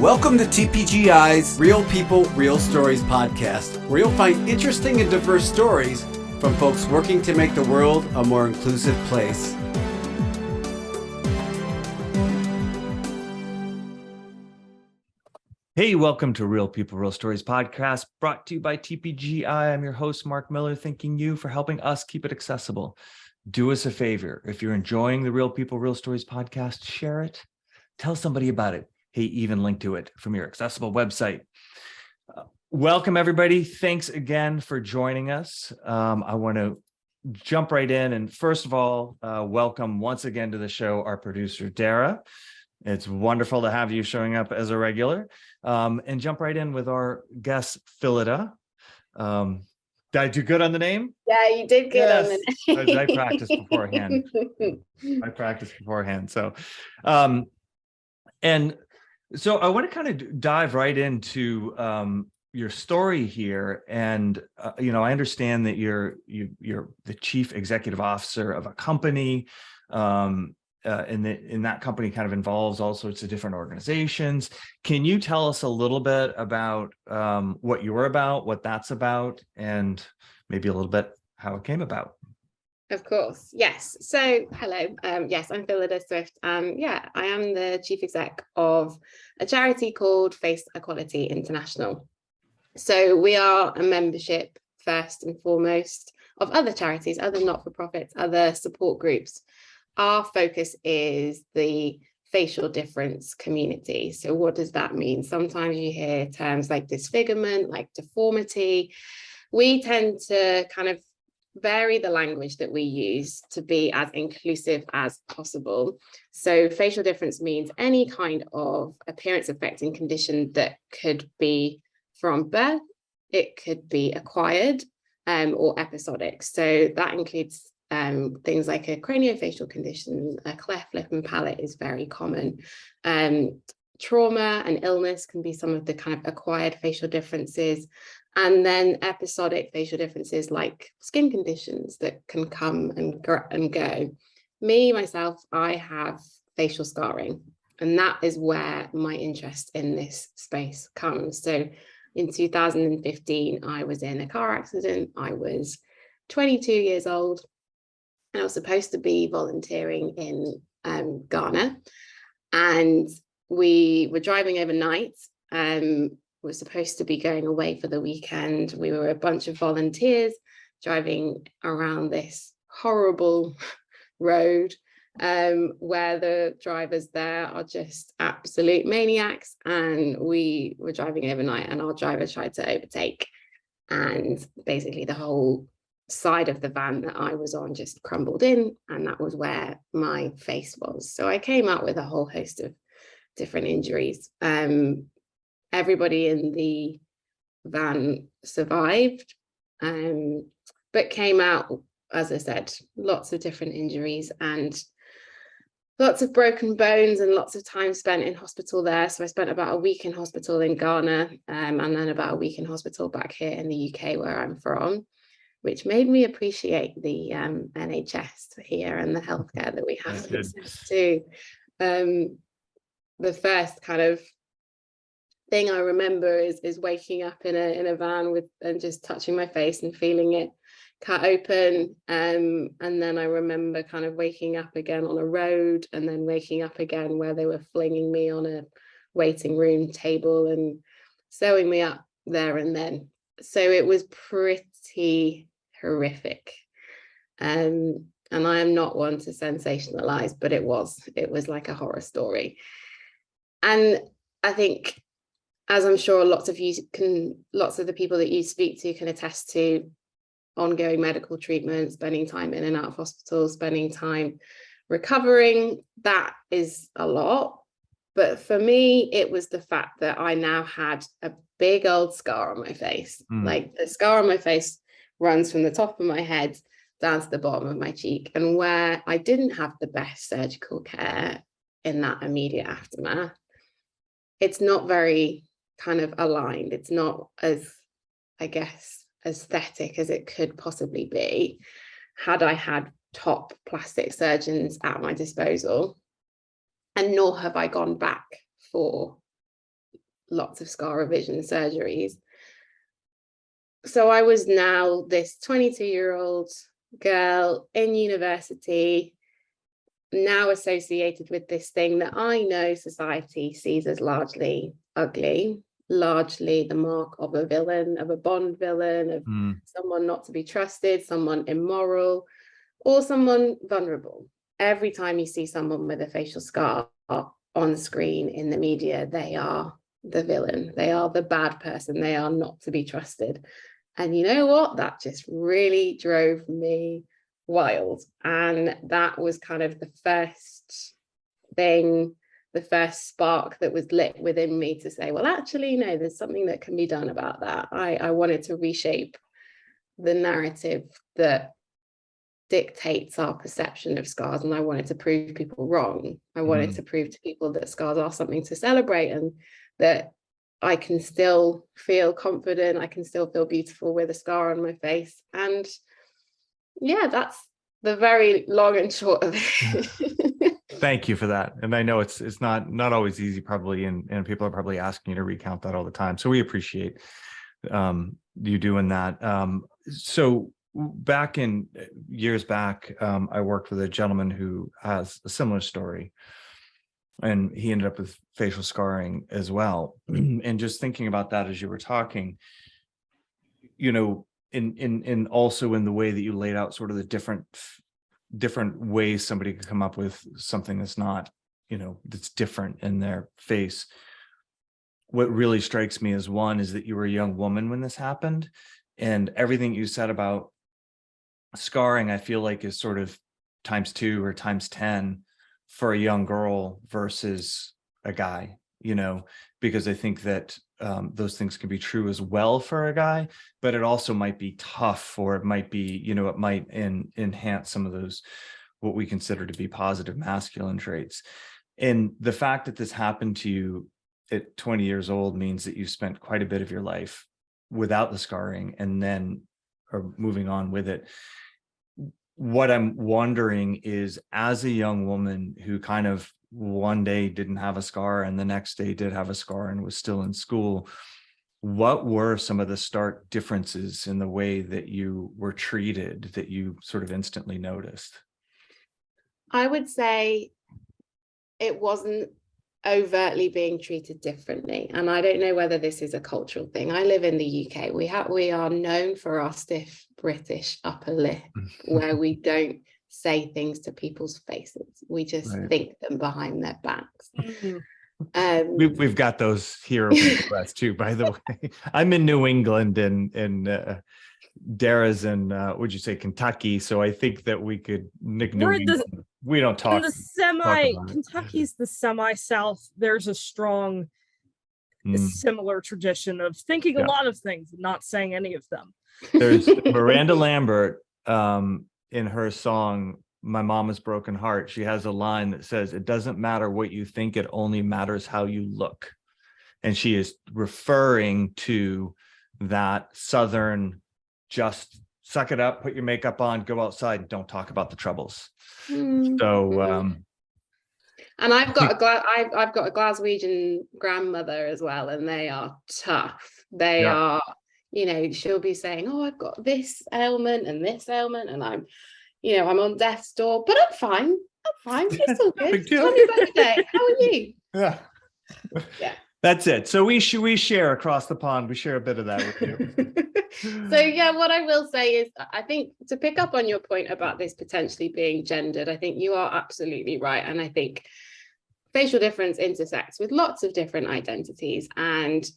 Welcome to TPGI's Real People, Real Stories podcast, where you'll find interesting and diverse stories from folks working to make the world a more inclusive place. Hey, welcome to Real People, Real Stories podcast, brought to you by TPGI. I'm your host, Mark Miller, thanking you for helping us keep it accessible. Do us a favor. If you're enjoying the Real People, Real Stories podcast, share it. Tell somebody about it. Hey, even link to it from your accessible website. Welcome, everybody. Thanks again for joining us. I want to jump right in. And first of all, welcome once again to the show, our producer, Dara. It's wonderful to have you showing up as a regular. And jump right in with our guest, Phillida. Did I do good on the name? Yeah, you did good on the name. I practiced beforehand. So, and so I want to kind of dive right into your story here. And, I understand that you're the chief executive officer of a company. And that company kind of involves all sorts of different organizations. Can you tell us a little bit about what you're about, what that's about, and maybe a little bit how it came about? Of course, yes. So, hello. Yes, I'm Phillida Swift. I am the chief exec of a charity called Face Equality International. So we are a membership first and foremost of other charities, other not-for-profits, other support groups. Our focus is the facial difference community. So what does that mean? Sometimes you hear terms like disfigurement, like deformity. We tend to kind of vary the language that we use to be as inclusive as possible. So facial difference means any kind of appearance affecting condition that could be from birth, it could be acquired or episodic. So that includes things like a craniofacial condition, a cleft lip and palate is very common. Trauma and illness can be some of the kind of acquired facial differences. And then episodic facial differences like skin conditions that can come and go. Myself, I have facial scarring, and that is where my interest in this space comes. So in 2015, I was in a car accident. I was 22 years old, and I was supposed to be volunteering in Ghana. And we were driving overnight. We're supposed to be going away for the weekend. We were a bunch of volunteers driving around this horrible road where the drivers there are just absolute maniacs. And we were driving overnight and our driver tried to overtake. And basically the whole side of the van that I was on just crumbled in. And that was where my face was. So I came out with a whole host of different injuries. Everybody in the van survived, but came out, as I said, lots of different injuries and lots of broken bones and lots of time spent in hospital there. So I spent about a week in hospital in Ghana and then about a week in hospital back here in the UK where I'm from, which made me appreciate the NHS here and the healthcare that we have access to. The first kind of thing I remember is waking up in a van with and just touching my face and feeling it cut open. And then I remember kind of waking up again on a road and then waking up again where they were flinging me on a waiting room table and sewing me up there and then. So it was pretty horrific. And I am not one to sensationalize, but it was like a horror story. And I think, as I'm sure lots of the people that you speak to can attest to, ongoing medical treatment, spending time in and out of hospital, spending time recovering, that is a lot. But for me, it was the fact that I now had a big old scar on my face. Like the scar on my face runs from the top of my head down to the bottom of my cheek. And where I didn't have the best surgical care in that immediate aftermath, it's not very kind of aligned. It's not as, I guess, aesthetic as it could possibly be had I had top plastic surgeons at my disposal. And nor have I gone back for lots of scar revision surgeries. So I was now this 22-year-old girl in university, now associated with this thing that I know society sees as largely ugly, largely the mark of a villain, of a Bond villain, of someone not to be trusted, someone immoral, or someone vulnerable. Every time you see someone with a facial scar on screen in the media, they are the villain. They are the bad person. They are not to be trusted. And you know what? That just really drove me wild. And that was kind of the first thing, the first spark that was lit within me to say, well, actually, no, there's something that can be done about that. I wanted to reshape the narrative that dictates our perception of scars, and I wanted to prove people wrong. I wanted to prove to people that scars are something to celebrate, and that I can still feel confident, I can still feel beautiful with a scar on my face. And yeah, that's the very long and short of it. Thank you for that. And I know it's not always easy, probably, and people are probably asking you to recount that all the time. So we appreciate you doing that. So back in years back, I worked with a gentleman who has a similar story, and he ended up with facial scarring as well. And just thinking about that as you were talking, you know, in also in the way that you laid out sort of the different ways somebody could come up with something that's not, you know, that's different in their face. What really strikes me as one is that you were a young woman when this happened, and everything you said about scarring, I feel like, is sort of times 2 or times 10 for a young girl versus a guy, you know, because I think that those things can be true as well for a guy, but it also might be tough, or it might be, you know, it might enhance some of those, what we consider to be positive masculine traits. And the fact that this happened to you at 20 years old means that you spent quite a bit of your life without the scarring, and then or moving on with it. What I'm wondering is, as a young woman who kind of one day didn't have a scar and the next day did have a scar and was still in school, what were some of the stark differences in the way that you were treated that you sort of instantly noticed? I would say it wasn't overtly being treated differently, and I don't know whether this is a cultural thing. I live in the UK. We are known for our stiff British upper lip, where we don't say things to people's faces. We just think them behind their backs. We've got those here in the US too, by the way. I'm in New England, and Dara's in would you say Kentucky? So I think that we could nick New England. We don't talk. Kentucky's the semi-south. There's a strong similar tradition of thinking a lot of things and not saying any of them. There's Miranda Lambert in her song My Mama's Broken Heart. She has a line that says, "It doesn't matter what you think, it only matters how you look." And she is referring to that Southern, just suck it up, put your makeup on, go outside, and don't talk about the troubles. So and I've got a Glaswegian grandmother as well, and they are tough. They are, you know, she'll be saying, "Oh, I've got this ailment and this ailment, and I'm on death's door, but I'm fine. It's all good. Tell me about your day. How are you?" Yeah. That's it. So we share across the pond. We share a bit of that with you. So yeah, what I will say is, I think, to pick up on your point about this potentially being gendered, I think you are absolutely right. And I think facial difference intersects with lots of different identities, and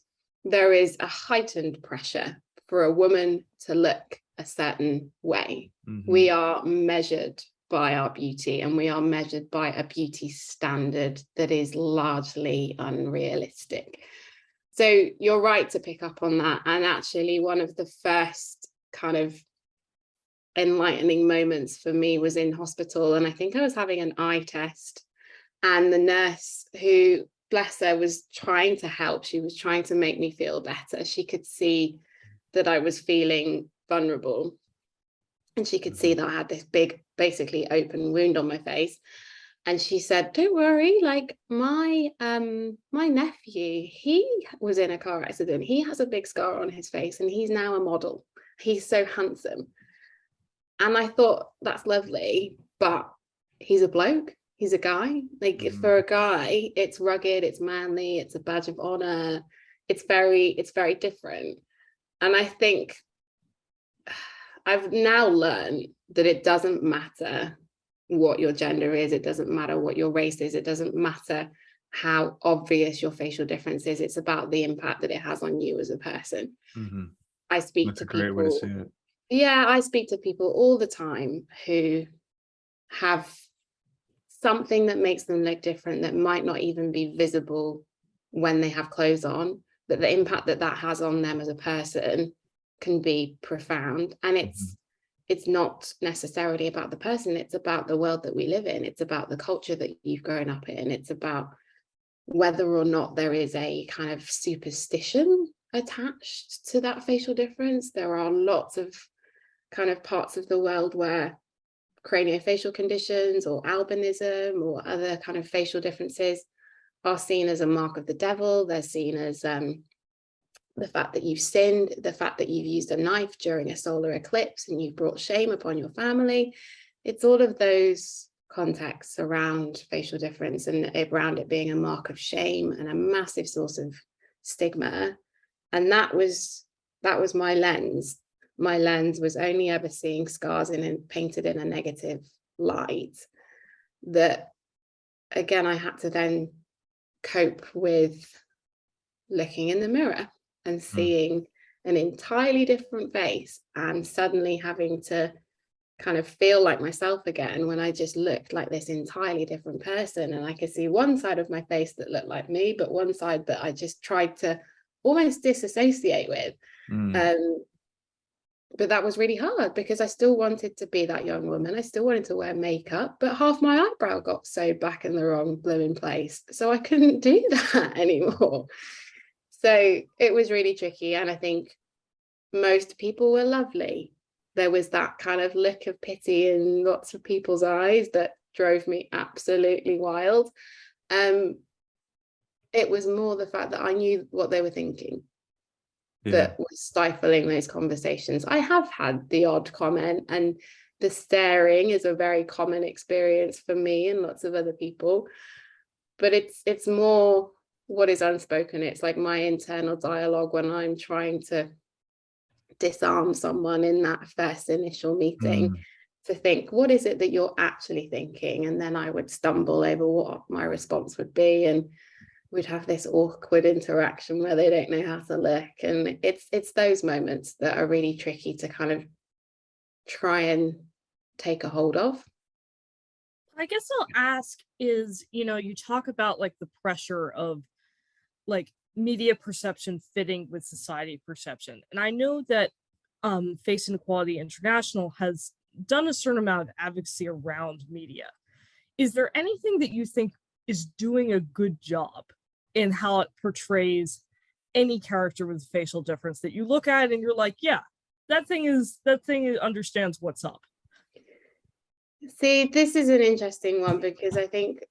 there is a heightened pressure for a woman to look a certain way. We are measured by our beauty, and we are measured by a beauty standard that is largely unrealistic. So you're right to pick up on that. And actually, one of the first kind of enlightening moments for me was in hospital, and I think I was having an eye test, and the nurse, who, bless her, was trying to help. She was trying to make me feel better. She could see that I was feeling vulnerable, and she could see that I had this big, basically open wound on my face. And she said, don't worry, like my nephew, he was in a car accident. He has a big scar on his face and he's now a model. He's so handsome. And I thought, that's lovely, but he's a bloke. He's a guy. Like for a guy, it's rugged, it's manly, it's a badge of honor. It's very different. And I think I've now learned that it doesn't matter what your gender is, it doesn't matter what your race is, it doesn't matter how obvious your facial difference is. It's about the impact that it has on you as a person. I speak That's to a great people, way to see it. yeah, I speak to people all the time who have something that makes them look different that might not even be visible when they have clothes on, but the impact that that has on them as a person can be profound. And it's not necessarily about the person, it's about the world that we live in, it's about the culture that you've grown up in, it's about whether or not there is a kind of superstition attached to that facial difference. There are lots of kind of parts of the world where craniofacial conditions or albinism or other kind of facial differences are seen as a mark of the devil. They're seen as the fact that you've sinned, the fact that you've used a knife during a solar eclipse and you've brought shame upon your family. It's all of those contexts around facial difference and around it being a mark of shame and a massive source of stigma. And that was my lens. My lens was only ever seeing scars painted in a negative light, that again I had to then cope with looking in the mirror and seeing an entirely different face and suddenly having to kind of feel like myself again when I just looked like this entirely different person. And I could see one side of my face that looked like me, but one side that I just tried to almost disassociate with. But that was really hard because I still wanted to be that young woman. I still wanted to wear makeup, but half my eyebrow got sewed back in the wrong blooming place. So I couldn't do that anymore. So it was really tricky. And I think most people were lovely. There was that kind of look of pity in lots of people's eyes that drove me absolutely wild. It was more the fact that I knew what they were thinking that was stifling those conversations. I have had the odd comment, and the staring is a very common experience for me and lots of other people, but it's more what is unspoken. It's like my internal dialogue when I'm trying to disarm someone in that first initial meeting to think, what is it that you're actually thinking? And then I would stumble over what my response would be, and we'd have this awkward interaction where they don't know how to look. And it's those moments that are really tricky to kind of try and take a hold of. I guess I'll ask is, you talk about like the pressure of like media perception fitting with society perception. And I know that Face Inequality International has done a certain amount of advocacy around media. Is there anything that you think is doing a good job in how it portrays any character with a facial difference that you look at and you're like, yeah, that thing understands what's up? See, this is an interesting one because I think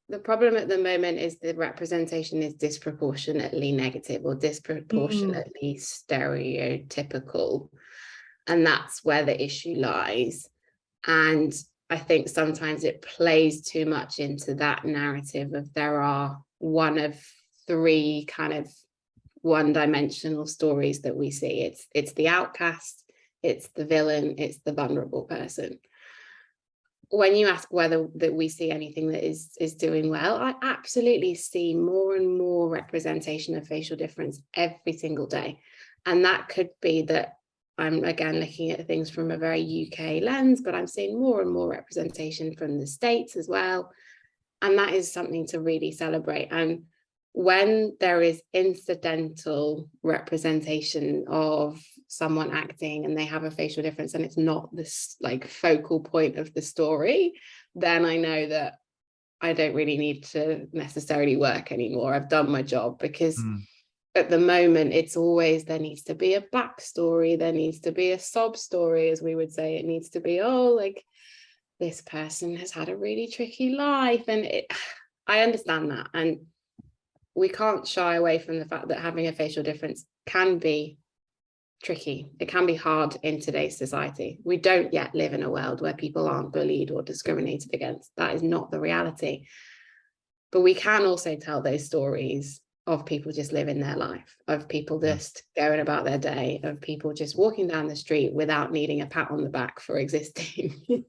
the problem at the moment is the representation is disproportionately negative or disproportionately stereotypical. And that's where the issue lies. And I think sometimes it plays too much into that narrative of there are one of three kind of one-dimensional stories that we see. It's the outcast, it's the villain, it's the vulnerable person. When you ask whether that we see anything that is doing well, I absolutely see more and more representation of facial difference every single day. And that could be that I'm again looking at things from a very UK lens, but I'm seeing more and more representation from the States as well. And that is something to really celebrate. And when there is incidental representation of someone acting and they have a facial difference and it's not this like focal point of the story, then I know that I don't really need to necessarily work anymore. I've done my job, because at the moment it's always, there needs to be a backstory, there needs to be a sob story, as we would say. It needs to be, oh, like this person has had a really tricky life, and I understand that, and we can't shy away from the fact that having a facial difference can be tricky. It can be hard in today's society. We don't yet live in a world where people aren't bullied or discriminated against. That is not the reality. But we can also tell those stories of people just living their life, of people just going about their day, of people just walking down the street without needing a pat on the back for existing.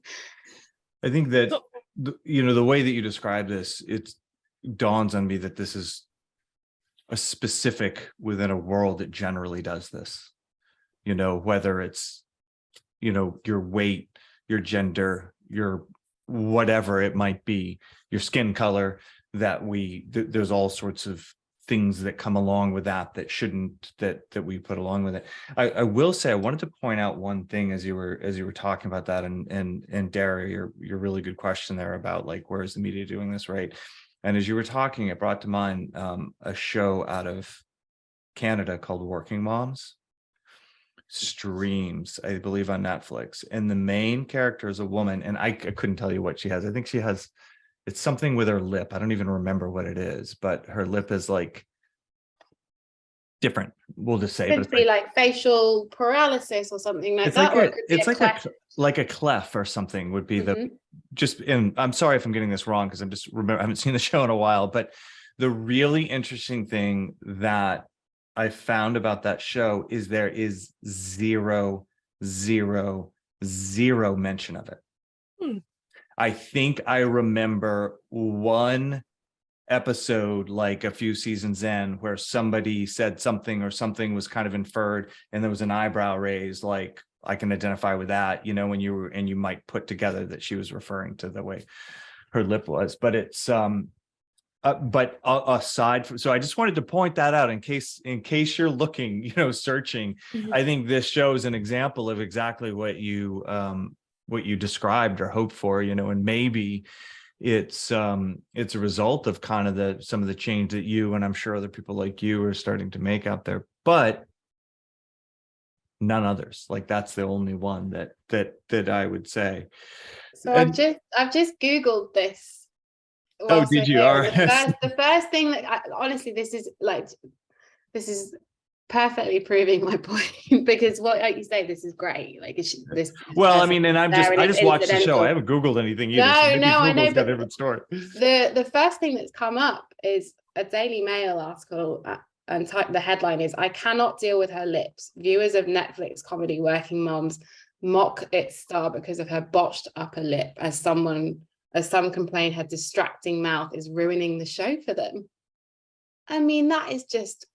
I think that, the way that you describe this, it dawns on me that this is a specific within a world that generally does this, whether it's, your weight, your gender, your whatever it might be, your skin color, that there's all sorts of things that come along with that shouldn't, that we put along with it. I will say, I wanted to point out one thing as you were talking about that, and Dara, your really good question there about like, where is the media doing this right? And as you were talking, it brought to mind a show out of Canada called Working Moms. Streams, I believe, on Netflix, and the main character is a woman, and I couldn't tell you what she has. I think she has, it's something with her lip. I don't even remember what it is, but her lip is like different. We'll just say, Could be like facial paralysis or something like that. Like a cleft or something would be the just. And I'm sorry if I'm getting this wrong, because I haven't seen the show in a while. But the really interesting thing that I found about that show is there is zero mention of it. I think I remember one episode, like a few seasons in, where somebody said something, or something was kind of inferred, and there was an eyebrow raised, like, I can identify with that, when you might put together that she was referring to the way her lip was. But it's but aside from, so I just wanted to point that out in case you're looking, searching. I think this show is an example of exactly what you described or hoped for, and maybe it's a result of kind of some of the change that you, and I'm sure other people like you, are starting to make out there, but none others. Like, that's the only one that I would say. So I've just Googled this. Oh, did you? All right. The first thing that honestly, this is perfectly proving my point, because what, like you say, this is great. Like, this. Well, I mean, and I just watched the show. I haven't Googled anything either. No, I know. Got a different story. The first thing that's come up is a Daily Mail article, and the headline is, "I cannot deal with her lips. Viewers of Netflix comedy Working Moms mock its star because of her botched upper lip, as some complain her distracting mouth is ruining the show for them." I mean, that is just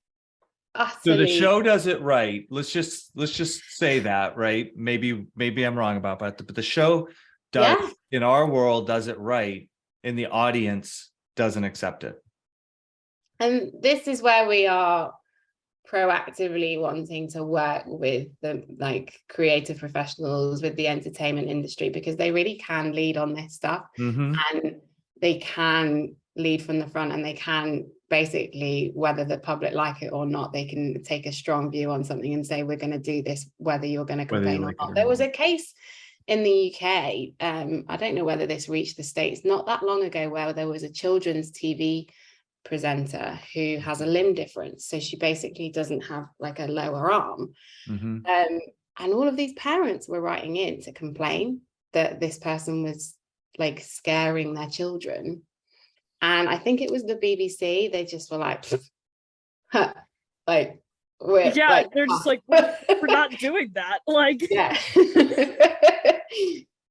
utterly... So the show does it right. Let's just say that, right? Maybe I'm wrong about that, but the show does, in our world, does it right, and the audience doesn't accept it. And this is where we are proactively wanting to work with the creative professionals, with the entertainment industry, because they really can lead on this stuff, and they can lead from the front, and they can basically, whether the public like it or not, they can take a strong view on something and say, we're going to do this whether you're going to complain or not. There was a case in the UK, I don't know whether this reached the States, not that long ago, where there was a children's TV presenter who has a limb difference, so she basically doesn't have like a lower arm, and all of these parents were writing in to complain that this person was like scaring their children, and I think it was the BBC. They just were like, huh, like, they're just like, we're not doing that, like,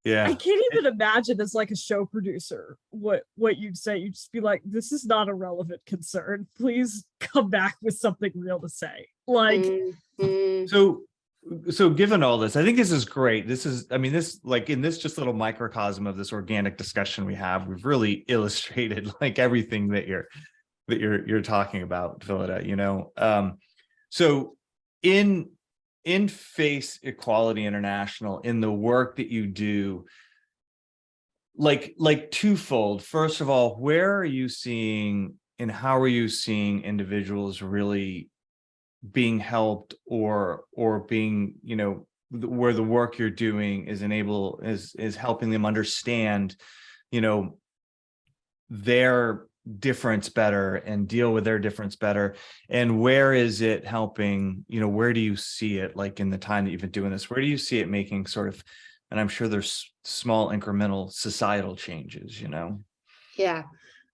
Yeah, I can't even imagine as like a show producer what you'd say. You'd just be like, this is not a relevant concern. Please come back with something real to say. Like, so given all this, I think this is great. This is, I mean, this, like, in this just little microcosm of this organic discussion we have, we've really illustrated like everything that you're talking about, Phillida, so in Face Equality International, in the work that you do, like twofold. First of all, where are you seeing and how are you seeing individuals really being helped or being, where the work you're doing is helping them understand, their difference better and deal with their difference better? And where is it helping, where do you see it, like in the time that you've been doing this, where do you see it making sort of, and I'm sure there's small incremental societal changes, Yeah.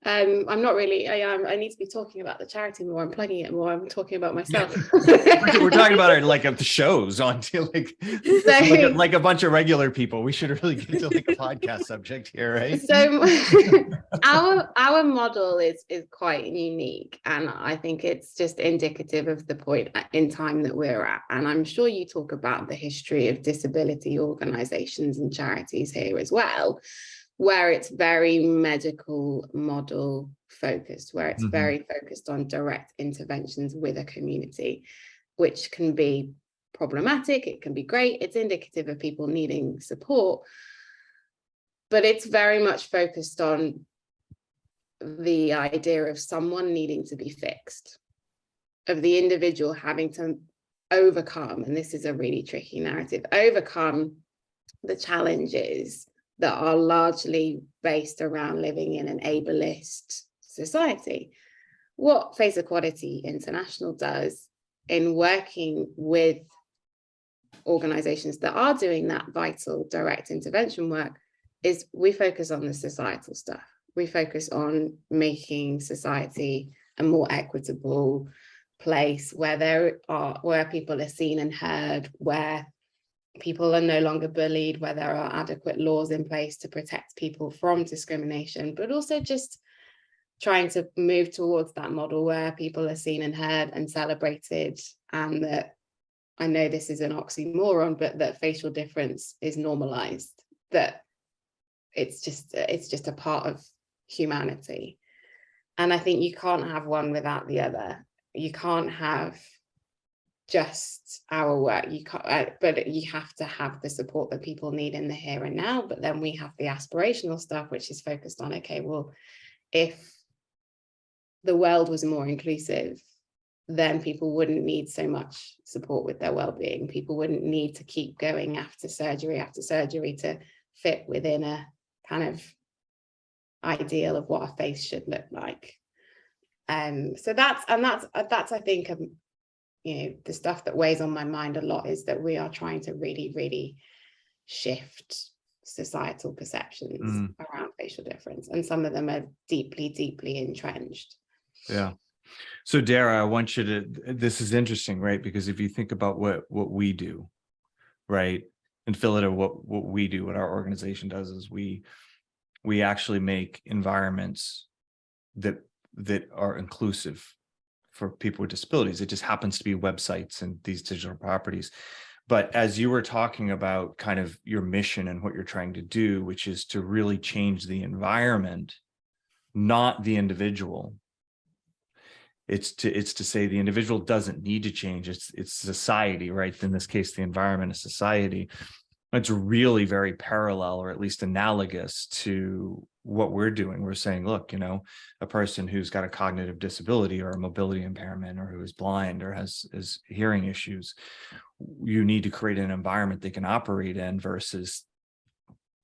I'm not really, I need to be talking about the charity more. I'm plugging it more. I'm talking about myself. We're talking about our, like, the shows on like a bunch of regular people. We should really get to like a podcast subject here, right? So our model is quite unique, and I think it's just indicative of the point in time that we're at. And I'm sure you talk about the history of disability organizations and charities here as well, where it's very medical model focused, where it's very focused on direct interventions with a community, which can be problematic. It can be great. It's indicative of people needing support, but it's very much focused on the idea of someone needing to be fixed, of the individual having to overcome, and this is a really tricky narrative, overcome the challenges that are largely based around living in an ableist society. What Face Equality International does in working with organizations that are doing that vital direct intervention work is we focus on the societal stuff. We focus on making society a more equitable place where people are seen and heard, where people are no longer bullied, where there are adequate laws in place to protect people from discrimination, but also just trying to move towards that model where people are seen and heard and celebrated, and that, I know this is an oxymoron, but that facial difference is normalized, that it's just a part of humanity. And I think you can't have one without the other. You can't have just our work, you can't, but you have to have the support that people need in the here and now. But then we have the aspirational stuff, which is focused on, okay, well, if the world was more inclusive, then people wouldn't need so much support with their well-being. People wouldn't need to keep going after surgery to fit within a kind of ideal of what a face should look like. So that's I think the stuff that weighs on my mind a lot, is that we are trying to really, really shift societal perceptions around facial difference, and some of them are deeply, deeply entrenched. Yeah. So Dara, I want you to, this is interesting, right? Because if you think about what we do, right, in Philadelphia, what we do, what our organization does, is we actually make environments that are inclusive for people with disabilities. It just happens to be websites and these digital properties. But as you were talking about kind of your mission and what you're trying to do, which is to really change the environment, not the individual. It's to say the individual doesn't need to change. It's society, right? In this case, the environment is society. It's really very parallel, or at least analogous to what we're doing. We're saying, look, a person who's got a cognitive disability or a mobility impairment, or who is blind or has hearing issues, you need to create an environment they can operate in versus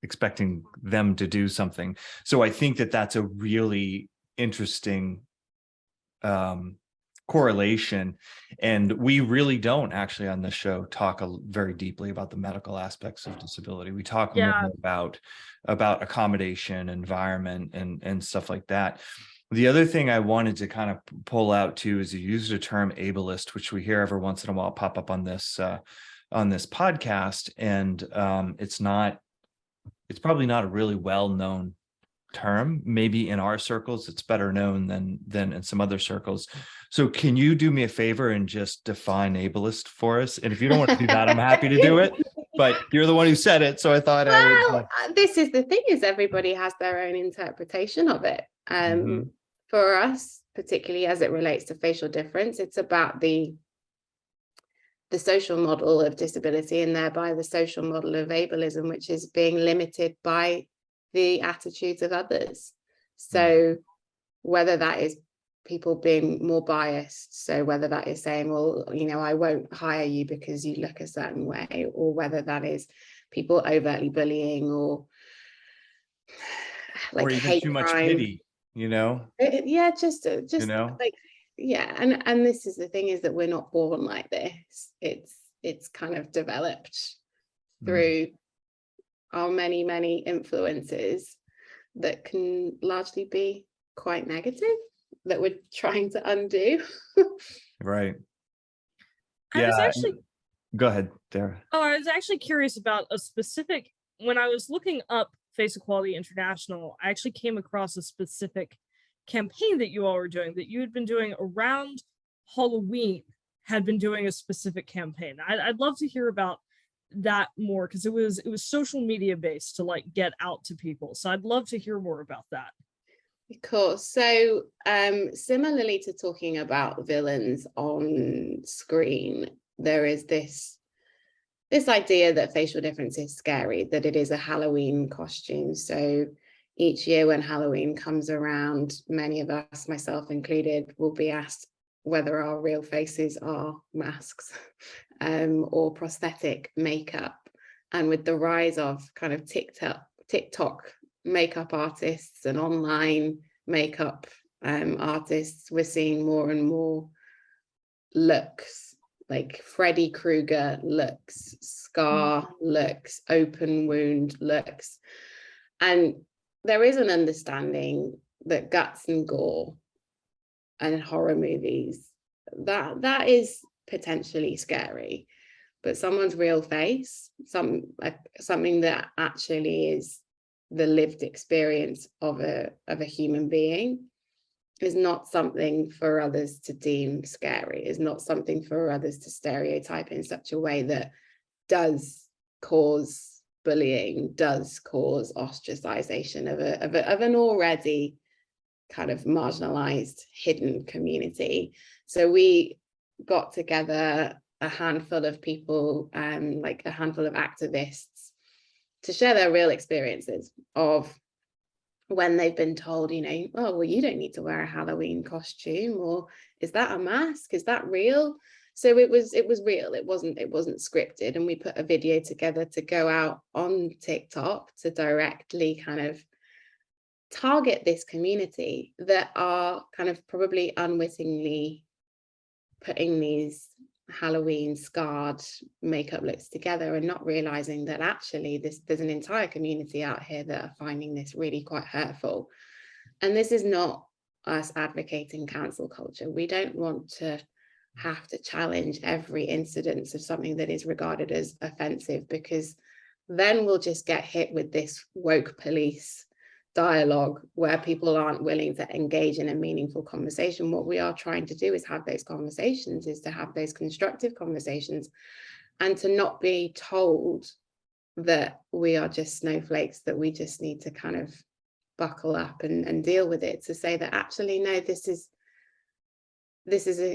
expecting them to do something. So I think that that's a really interesting correlation. And we really don't actually on this show talk very deeply about the medical aspects of disability. We talk more about accommodation, environment, and stuff like that. The other thing I wanted to kind of pull out too is you used the term ableist, which we hear every once in a while pop up on this podcast. And it's probably not a really well-known term. Maybe in our circles it's better known than in some other circles. So can you do me a favor and just define ableist for us? And if you don't want to do that, I'm happy to do it, but you're the one who said it, so I thought this is the thing, is everybody has their own interpretation of it. For us, particularly as it relates to facial difference, it's about the social model of disability, and thereby the social model of ableism, which is being limited by the attitudes of others. So whether that is people being more biased. So whether that is saying, well, you know, I won't hire you because you look a certain way, or whether that is people overtly bullying, or like or even hate too much crime. pity, you know, Yeah, just you know, like, yeah. And this is the thing, is that we're not born like this. It's kind of developed through our many influences that can largely be quite negative, that we're trying to undo. right. I was actually Go ahead, Dara. I was actually curious about a specific, when I was looking up Face Equality International, I actually came across a specific campaign that you all were doing, that you had been doing around Halloween, had been doing a specific campaign. I'd love to hear about that more, because it was social media based to like get out to people. So I'd love to hear more about that. Of course. So similarly to talking about villains on screen, there is this idea that facial difference is scary, that it is a Halloween costume. So each year when Halloween comes around, many of us, myself included, will be asked whether our real faces are masks or prosthetic makeup. And with the rise of kind of TikTok makeup artists and online makeup artists, we're seeing more and more looks, like Freddy Krueger looks, scar looks, open wound looks. And there is an understanding that guts and gore and horror movies, that is potentially scary, but someone's real face, something that actually is the lived experience of a human being, is not something for others to deem scary, is not something for others to stereotype in such a way that does cause bullying, does cause ostracization of an already kind of marginalized, hidden community. So we got together a handful of people, like a handful of activists, to share their real experiences of when they've been told, you know, oh, well, you don't need to wear a Halloween costume, or is that a mask? Is that real? So it was real. It wasn't scripted. And we put a video together to go out on TikTok to directly kind of target this community that are kind of probably unwittingly putting these Halloween scarred makeup looks together and not realizing that actually there's an entire community out here that are finding this really quite hurtful. And this is not us advocating cancel culture. We don't want to have to challenge every incidence of something that is regarded as offensive, because then we'll just get hit with this woke police dialogue where people aren't willing to engage in a meaningful conversation. What we are trying to do is have those conversations, is to have those constructive conversations, and to not be told that we are just snowflakes, that we just need to kind of buckle up and deal with it, to say that actually, no, this is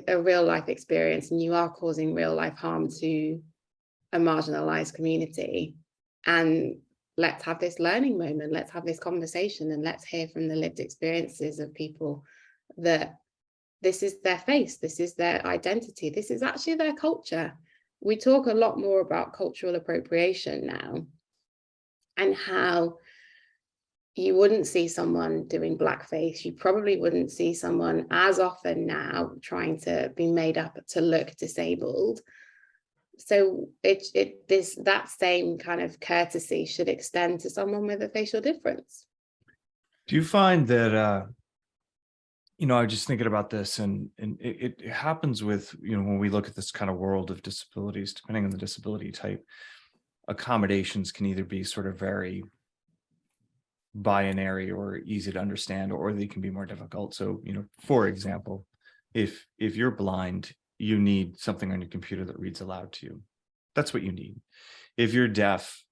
a real life experience, and you are causing real life harm to a marginalized community. And let's have this learning moment, let's have this conversation, and let's hear from the lived experiences of people that this is their face, this is their identity, this is actually their culture. We talk a lot more about cultural appropriation now, and how you wouldn't see someone doing blackface, you probably wouldn't see someone as often now trying to be made up to look disabled. So that same kind of courtesy should extend to someone with a facial difference. Do you find that, I was just thinking about this, and it happens with, when we look at this kind of world of disabilities, depending on the disability type, accommodations can either be sort of very binary or easy to understand, or they can be more difficult. So, for example, if you're blind, you need something on your computer that reads aloud to you. That's what you need. If you're deaf,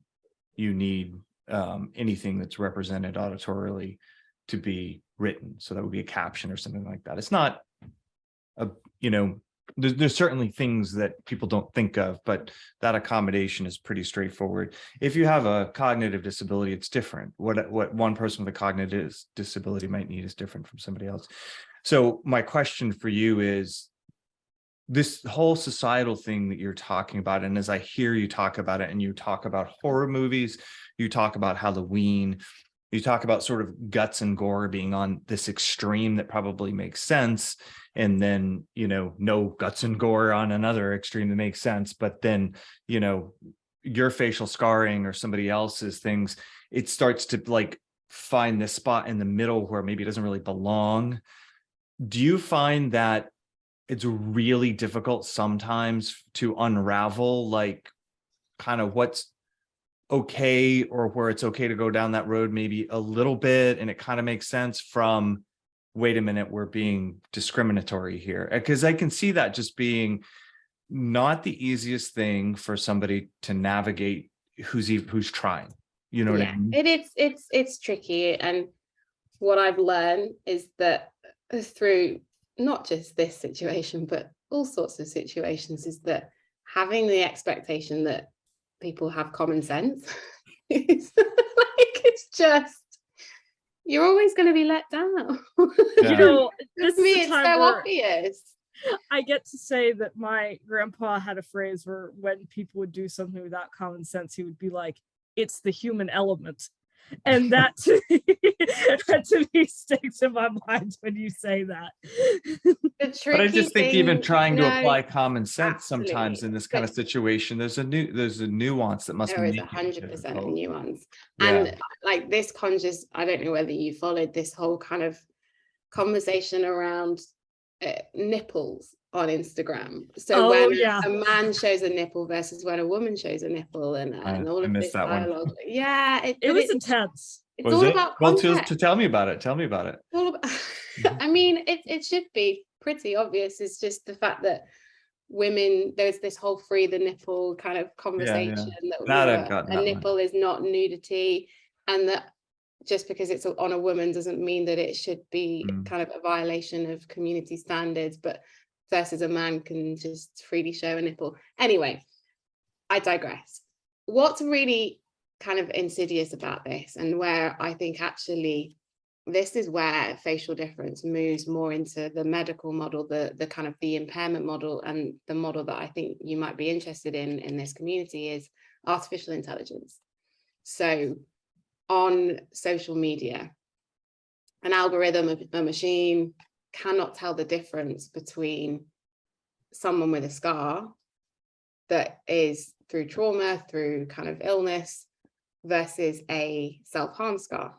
you need anything that's represented auditorily to be written. So that would be a caption or something like that. It's not there's certainly things that people don't think of, but that accommodation is pretty straightforward. If you have a cognitive disability, it's different. What one person with a cognitive disability might need is different from somebody else. So my question for you is, this whole societal thing that you're talking about, and as I hear you talk about it, and you talk about horror movies, you talk about Halloween, you talk about sort of guts and gore being on this extreme that probably makes sense, and then, you know, no guts and gore on another extreme that makes sense, but then, you know, your facial scarring or somebody else's things, it starts to like find this spot in the middle where maybe it doesn't really belong. Do you find that it's really difficult sometimes to unravel like kind of what's okay, or where it's okay to go down that road maybe a little bit and it kind of makes sense from, wait a minute, we're being discriminatory here? Because I can see that just being not the easiest thing for somebody to navigate who's trying, you know what I mean? It's tricky. And what I've learned is that through not just this situation, but all sorts of situations, is that having the expectation that people have common sense is like, it's just, you're always going to be let down. Yeah. You know, this To me, is it's the time so where obvious. I get to say that my grandpa had a phrase where when people would do something without common sense, he would be like, it's the human element. And that to me, that to me sticks in my mind when you say that. But I just think even trying to apply common sense absolutely. sometimes in this kind of situation, there's a nuance that must there is make it 100% a difficult. nuance. Yeah. And like this conjures, I don't know whether you followed this whole kind of conversation around nipples on Instagram. So when a man shows a nipple versus when a woman shows a nipple, and all of this dialogue. Yeah, it was intense. It's all about well, context. to tell me about it. Tell me about it. All about, I mean, it should be pretty obvious. It's just the fact that women, there's this whole free the nipple kind of conversation that a nipple is not nudity, and that just because it's on a woman doesn't mean that it should be kind of a violation of community standards, but versus a man can just freely show a nipple. Anyway, I digress. What's really kind of insidious about this, and where I think actually this is where facial difference moves more into the medical model, the kind of the impairment model, and the model that I think you might be interested in this community, is artificial intelligence. So on social media, an algorithm, a machine cannot tell the difference between someone with a scar that is through trauma, through kind of illness, versus a self-harm scar.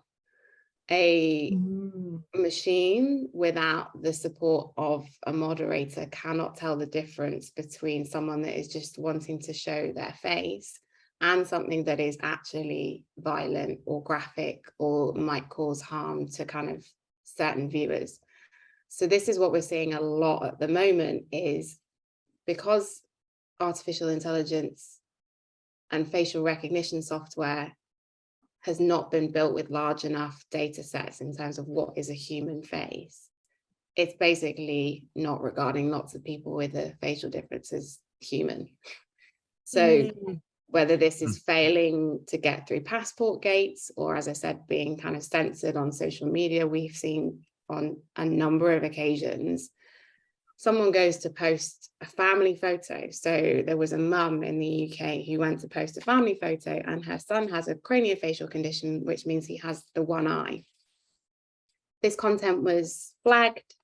A machine without the support of a moderator cannot tell the difference between someone that is just wanting to show their face and something that is actually violent or graphic or might cause harm to kind of certain viewers. So this is what we're seeing a lot at the moment, is because artificial intelligence and facial recognition software has not been built with large enough data sets in terms of what is a human face. It's basically not regarding lots of people with a facial difference as human. So whether this is failing to get through passport gates, or, as I said, being kind of censored on social media, we've seen on a number of occasions, someone goes to post a family photo. So there was a mum in the UK who went to post a family photo, and her son has a craniofacial condition, which means he has the one eye. This content was flagged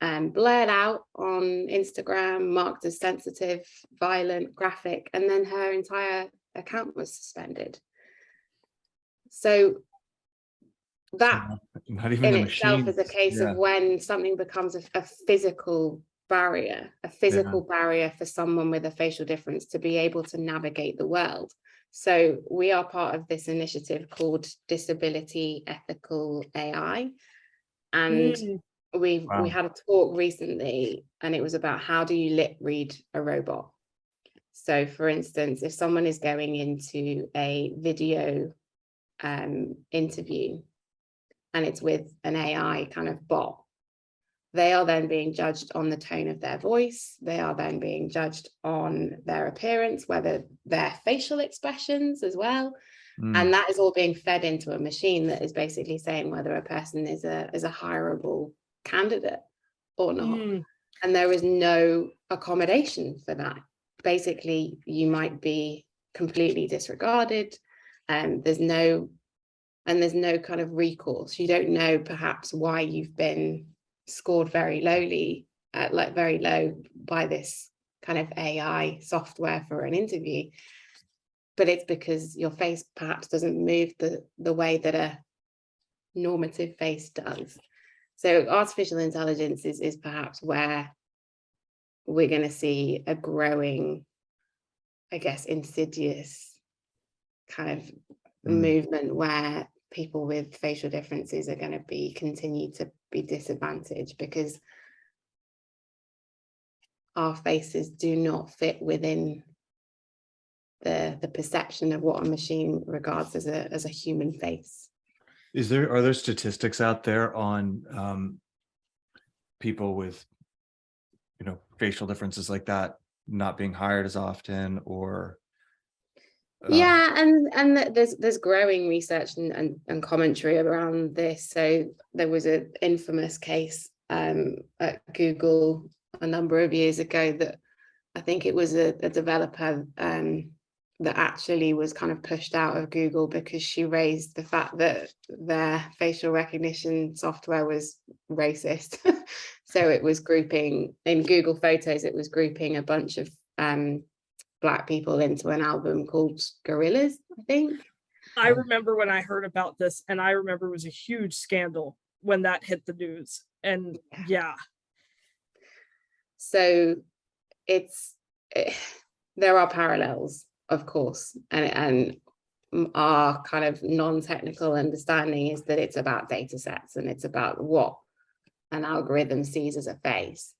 and blurred out on Instagram, marked as sensitive, violent, graphic, and then her entire account was suspended. So that not even in itself is a case of when something becomes a physical barrier, barrier for someone with a facial difference to be able to navigate the world. So we are part of this initiative called Disability Ethical AI. And we had a talk recently, and it was about how do you lip read a robot. So for instance, if someone is going into a video interview and it's with an AI kind of bot, they are then being judged on the tone of their voice. They are then being judged on their appearance, whether their facial expressions as well. And that is all being fed into a machine that is basically saying whether a person is a hireable candidate. or not. And there is no accommodation for that. Basically, you might be completely disregarded, and there's no kind of recourse. You don't know perhaps why you've been scored very lowly, very low by this kind of AI software for an interview. But it's because your face perhaps doesn't move the way that a normative face does. So artificial intelligence is perhaps where we're going to see a growing, I guess, insidious kind of movement where people with facial differences are going to continue to be disadvantaged because our faces do not fit within the perception of what a machine regards as a human face. Are there statistics out there on people with, facial differences like that not being hired as often, or? Yeah, and there's growing research and commentary around this. So there was an infamous case at Google a number of years ago that I think it was a developer that actually was kind of pushed out of Google because she raised the fact that their facial recognition software was racist. So it was grouping in Google Photos, it was grouping a bunch of Black people into an album called Gorillaz, I think. I remember when I heard about this, and I remember it was a huge scandal when that hit the news. And yeah. So there are parallels, of course, and our kind of non-technical understanding is that it's about data sets and it's about what an algorithm sees as a face.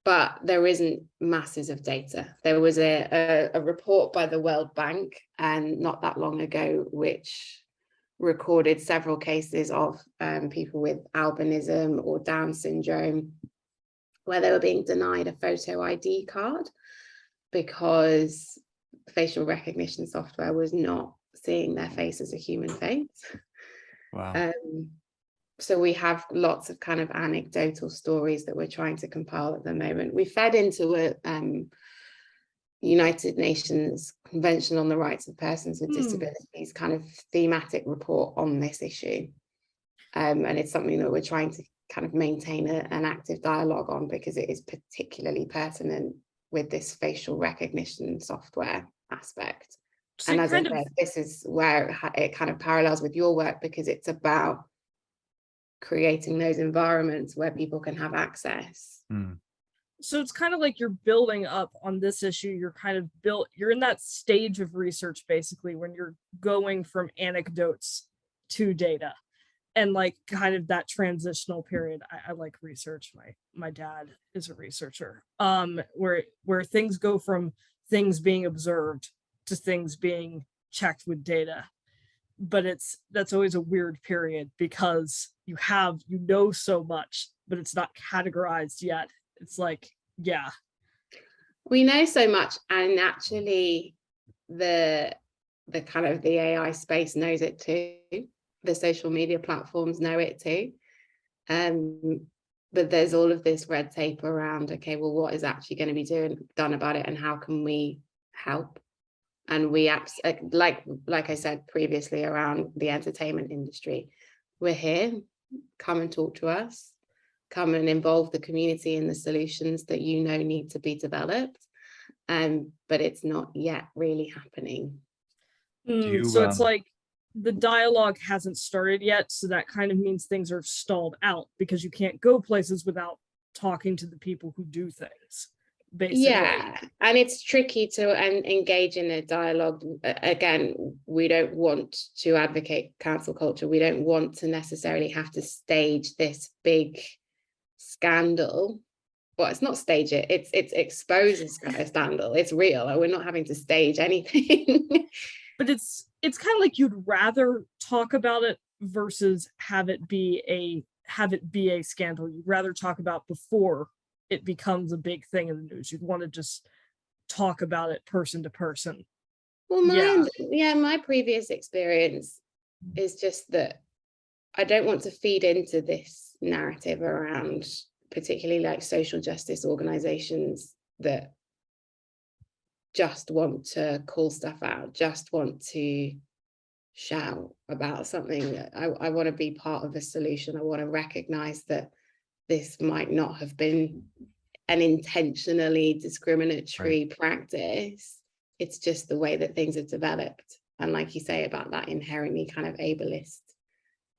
But there isn't masses of data. There was a report by the World Bank and not that long ago, which recorded several cases of people with albinism or Down syndrome, where they were being denied a photo ID card because facial recognition software was not seeing their face as a human face. Wow. So we have lots of kind of anecdotal stories that we're trying to compile at the moment. We fed into a United Nations Convention on the Rights of Persons with Disabilities kind of thematic report on this issue. And it's something that we're trying to kind of maintain an active dialogue on because it is particularly pertinent with this facial recognition software aspect. So and as I said, this is where it kind of parallels with your work because it's about creating those environments where people can have access. So it's kind of like you're building up on this issue. You're in that stage of research basically when you're going from anecdotes to data and like kind of that transitional period. I like research. My dad is a researcher, where things go from things being observed to things being checked with data. But that's always a weird period because you know so much, but it's not categorized yet. It's like, yeah. We know so much, and actually the kind of the AI space knows it too. The social media platforms know it too. But there's all of this red tape around, okay, well, what is actually going to be done about it and how can we help? And we like I said previously around the entertainment industry, we're here, come and talk to us, come and involve the community in the solutions that need to be developed. But it's not yet really happening. So it's like the dialogue hasn't started yet. So that kind of means things are stalled out because you can't go places without talking to the people who do things. Basically. Yeah, and it's tricky to engage in a dialogue. Again, we don't want to advocate cancel culture. We don't want to necessarily have to stage this big scandal. Well, it's not stage it. It's expose a scandal. It's real. We're not having to stage anything. But it's kind of like you'd rather talk about it versus have it be a scandal. You'd rather talk about before it becomes a big thing in the news. You'd want to just talk about it person to person. Well, my previous experience is just that I don't want to feed into this narrative around particularly like social justice organizations that just want to call stuff out, just want to shout about something. I want to be part of a solution. I want to recognize that this might not have been an intentionally discriminatory practice. It's just the way that things have developed. And like you say about that inherently kind of ableist,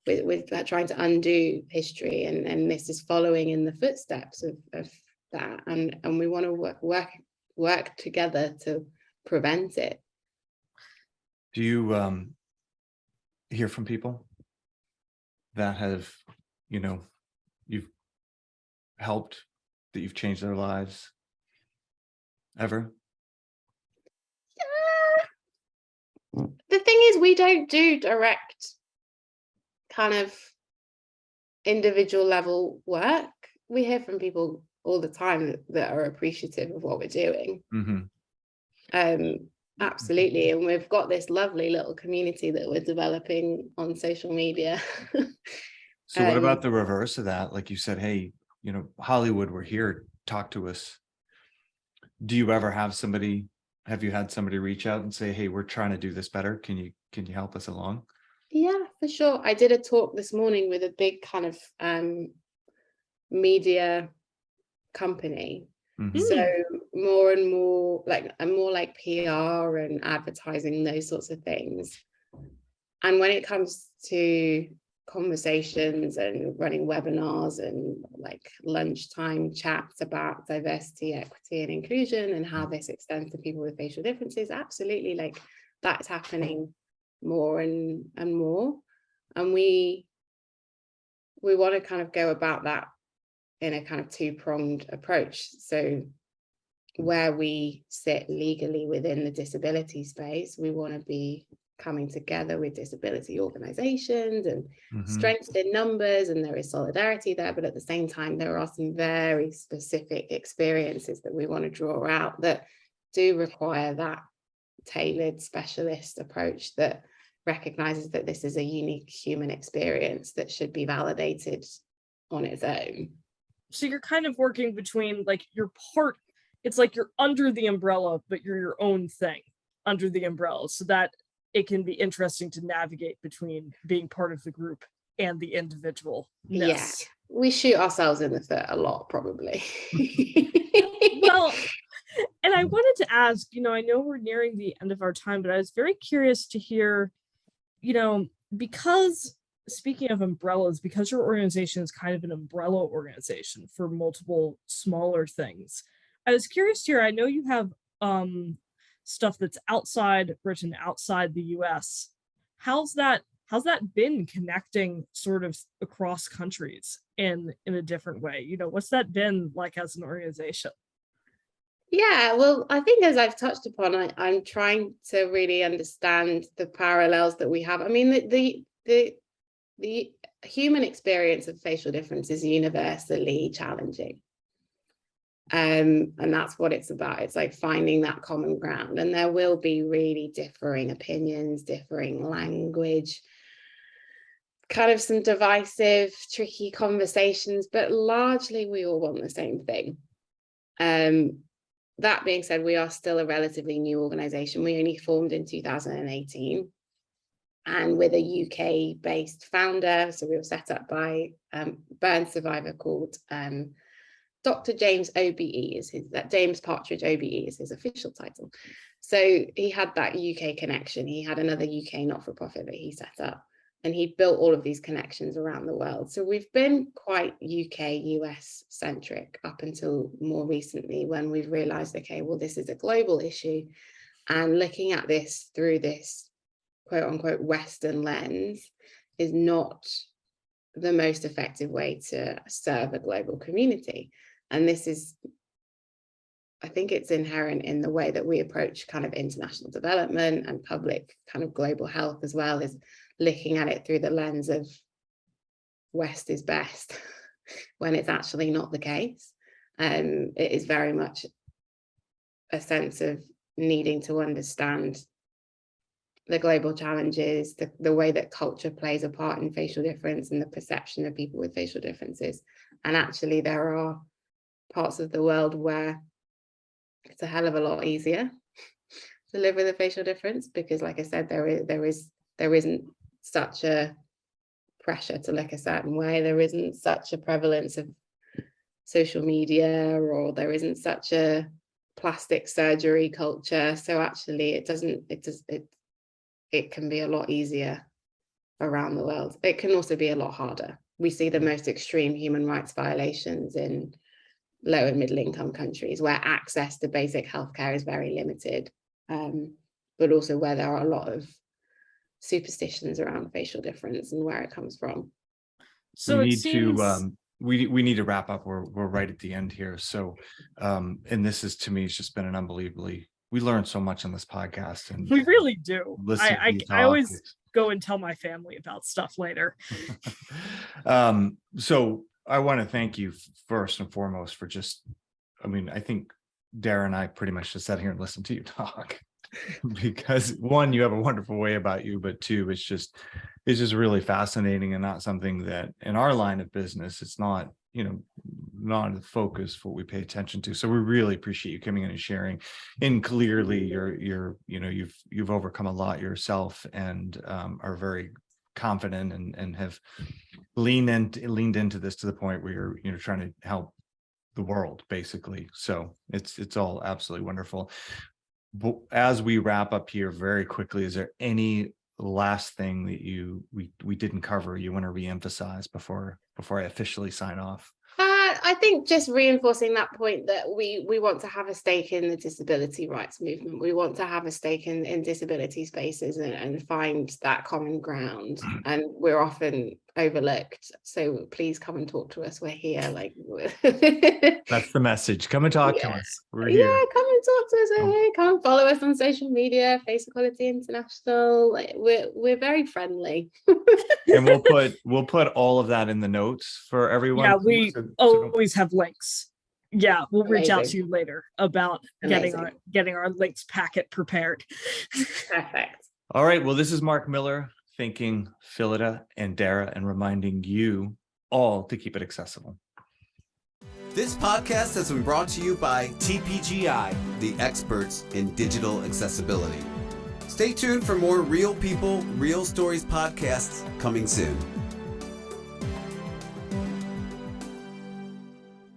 with trying to undo history, and this is following in the footsteps of that. And we want to work together to prevent it. Do you hear from people that have, you've helped, that you've changed their lives ever? The thing is, we don't do direct kind of individual level work. We hear from people all the time that are appreciative of what we're doing. Absolutely. And we've got this lovely little community that we're developing on social media. So what about the reverse of that? Like you said, hey, Hollywood, we're here, talk to us. Do you ever have you had somebody reach out and say, hey, we're trying to do this better, can you help us along? Yeah, for sure. I did a talk this morning with a big kind of media company. So more and more like PR and advertising, those sorts of things. And when it comes to conversations and running webinars and like lunchtime chats about diversity, equity, and inclusion, and how this extends to people with facial differences, absolutely, like that's happening more and more. And we want to kind of go about that in a kind of two-pronged approach. So where we sit legally within the disability space, we want to be coming together with disability organizations and strength in numbers, and there is solidarity there, but at the same time there are some very specific experiences that we want to draw out that do require that tailored specialist approach that recognizes that this is a unique human experience that should be validated on its own. So you're kind of working between like it's like you're under the umbrella, but you're your own thing under the umbrella, so that it can be interesting to navigate between being part of the group and the individual. Yeah, we shoot ourselves in the foot a lot, probably. Well, and I wanted to ask, I know we're nearing the end of our time, but I was very curious to hear, because speaking of umbrellas, because your organization is kind of an umbrella organization for multiple smaller things, I was curious to hear, I know you have stuff that's written outside the US. How's that been connecting sort of across countries in a different way? What's that been like as an organization? Yeah, well, I think as I've touched upon, I'm trying to really understand the parallels that we have. I mean, the human experience of facial difference is universally challenging. And that's what it's about. It's like finding that common ground, and there will be really differing opinions, differing language, kind of some divisive, tricky conversations, but largely we all want the same thing. That being said, we are still a relatively new organization. We only formed in 2018, and with a UK-based founder. So we were set up by burn survivor called Dr. James OBE, James Partridge OBE is his official title. So he had that UK connection. He had another UK not-for-profit that he set up, and he built all of these connections around the world. So we've been quite UK, US centric up until more recently, when we've realized, okay, well, this is a global issue, and looking at this through this quote unquote Western lens is not the most effective way to serve a global community. And this is, I think it's inherent in the way that we approach kind of international development and public kind of global health as well, is looking at it through the lens of West is best when it's actually not the case. It is very much a sense of needing to understand the global challenges, the way that culture plays a part in facial difference and the perception of people with facial differences. And actually there are parts of the world where it's a hell of a lot easier to live with a facial difference, because like I said, there isn't such a pressure to look a certain way, there isn't such a prevalence of social media, or there isn't such a plastic surgery culture. So actually it can be a lot easier around the world. It can also be a lot harder. We see the most extreme human rights violations in low and middle income countries where access to basic healthcare is very limited, but also where there are a lot of superstitions around facial difference and where it comes from. So we it need seems to we need to wrap up. We're right at the end here. So and this is, to me, it's just been an unbelievably, we learned so much on this podcast, and we really do. listen to you I talk. always go and tell my family about stuff later. So I want to thank you first and foremost for just, I mean, I think Dara and I pretty much just sat here and listened to you talk because one, you have a wonderful way about you, but two, it's just really fascinating and not something that in our line of business, it's not, not the focus what we pay attention to. So we really appreciate you coming in and sharing. And clearly you've overcome a lot yourself and are very confident and have leaned into this to the point where you're trying to help the world, basically. So it's all absolutely wonderful. But as we wrap up here very quickly, is there any last thing that we didn't cover you want to reemphasize before I officially sign off? I think just reinforcing that point that we want to have a stake in the disability rights movement. We want to have a stake in disability spaces and find that common ground. And we're often overlooked. So please come and talk to us. We're here. That's the message. Come and talk to us. We're here. Yeah, come and talk to us. We're here. Come and follow us on social media, Face Equality International. We're very friendly. And we'll put all of that in the notes for everyone. Yeah, we always have links. Yeah, we'll reach out to Amazing. you later about Amazing. getting our links packet prepared. Perfect. All right. Well, this is Mark Miller thanking Phillida and Dara and reminding you all to keep it accessible. This podcast has been brought to you by TPGI, the experts in digital accessibility. Stay tuned for more Real People, Real Stories podcasts coming soon.